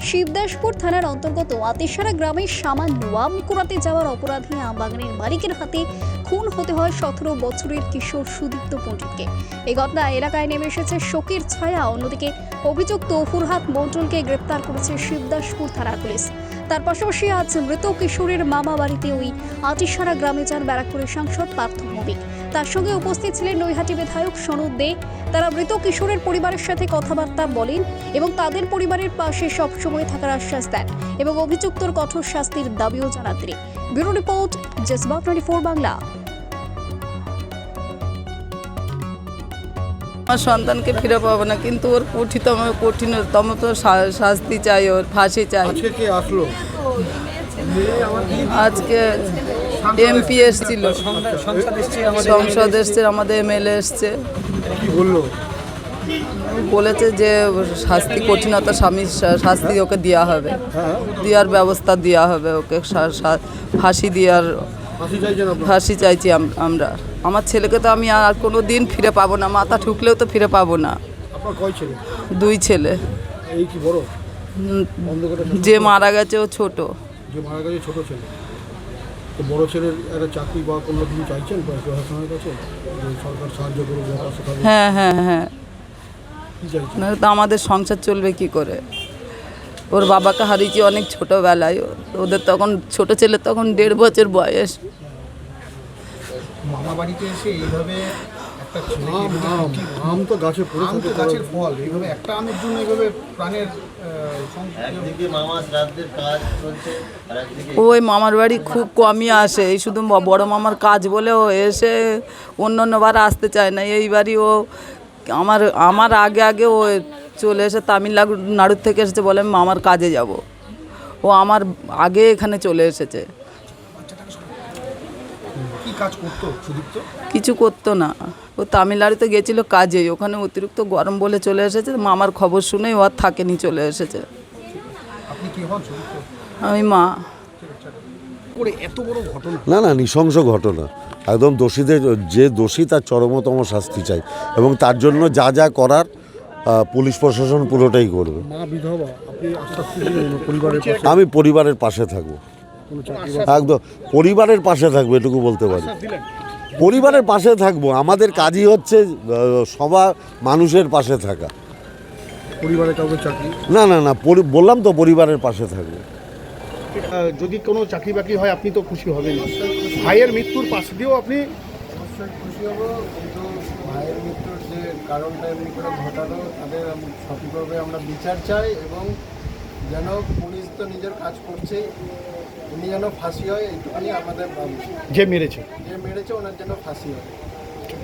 শিবদাসপুর থানার অন্তর্গত আতিসারা গ্রামের সামান্য আম কুড়াতে যাওয়ার অপরাধে আমবাগানের মালিকের হাতে খুন হতে হয় 17 বছরের কিশোর সুদীপ্ত পণ্ডিতকে। এই ঘটনায় এলাকায় নেমে এসেছে শোকের ছায়া। অন্যদিকে অভিযুক্ত ফুরহাত মণ্ডলকে গ্রেপ্তার করেছে শিবদাসপুর থানার পুলিশ। তার পাশাপাশি আজ মৃত কিশোরের মামা বাড়িতে ওই আতিসারা গ্রামে যান ব্যারাকপুরের সাংসদ পার্থ ভৌমিক। তার সঙ্গে উপস্থিত ছিলেন নৈহাটি বিধায়ক সনদ দে। তারা মৃত কিশোরের পরিবারের সাথে কথাবার্তা বলেন এবং তাদের পরিবারের পাশে সবসময় থাকার আশ্বাস দেন এবং অভিযুক্তর কঠোর শাস্তির দাবিও জানান তিনি। Bureau report, Jazba 24 Bangla. আমার সন্তানকে ফিরে পাবো না, কিন্তু ওর কঠিনতম তো শাস্তি চাই, ওর ফাঁসি চাই। আজকে এমপি এসেছিল, সংসদ এসছে, আমাদের এমএলএ এসছে, বলেছে যে শাস্তি কঠিনতা শাস্তি ওকে দেওয়া হবে, দেওয়ার ব্যবস্থা দেওয়া হবে, ওকে ফাঁসি চাইছি আমরা। আমার ছেলেকে তো আমি আর কোনো দিন ফিরে পাবো না, মাথা ঠুকলেও তো ফিরে পাবো না। দুই ছেলে, যে মারা গেছে ও ছোট। বড় ছেলের একটা চাকরি বা কোনো কিছু চাইছেন প্রশাসনের কাছে, সরকার সাহায্য করবে? হ্যাঁ হ্যাঁ হ্যাঁ, না তো আমাদের সংসার চলবে কি করে? ওর বাবাকে হারিয়েছি অনেক ছোটোবেলায়, ওদের তখন ছোট ছেলে তখন 1.5 বছর বয়স। মামা বাড়িতে এসে এইভাবে একটা আম তো গাছে পড়ে থাকে, গাছের ফল, এইভাবে একটা আমের জন্য এইভাবে প্রাণের ওই মামার বাড়ি খুব কমই আসে, এই শুধু বড় মামার কাজ বলে ও এসে অন্যবার আসতে চায় না। এই বাড়ি ও আমার আগে ও চলে এসে তামিলনাড়ুর থেকে এসেছে, বলে আমি মামার কাজে যাব। ও আমার আগে এখানে চলে এসেছে। কিছু করতো না, ও তামিলনাড়ুতে গেছিলো কাজে, ওখানে অতিরিক্ত গরম বলে চলে এসেছে। মামার খবর শুনেই ও আর থাকেনি, চলে এসেছে। আমি মা। না না, নৃশংস ঘটনা, একদম দোষীদের, যে দোষী তার চরমতম শাস্তি চাই, এবং তার জন্য যা যা করার পুলিশ প্রশাসন পুরোটাই করবে। আমি পরিবারের পাশে থাকবো, একদম পরিবারের পাশে থাকবো, এটুকু বলতে পারি। পরিবারের পাশে থাকবো, আমাদের কাজই হচ্ছে সবার মানুষের পাশে থাকা। পরিবারে কাউকে চাকরি? না না না, বললাম তো পরিবারের পাশে থাকবো। যদি কোনো চাকরি বাকরি হয় আপনি তো খুশি হবেন, ভাইয়ের মৃত্যুর পাশ দিয়েও আপনি? অবশ্যই খুশি হব, কিন্তু ভাইয়ের মৃত্যুর যে কারণটা এমনি করে ঘটালো তাদের সঠিকভাবে আমরা বিচার চাই, এবং যেন পুলিশ তো নিজের কাজ করছে, উনি যেন ফাঁসি হয় এইটুকুনি আমাদের দাবি। যে মেরেছে ওনার যেন ফাঁসি হয়।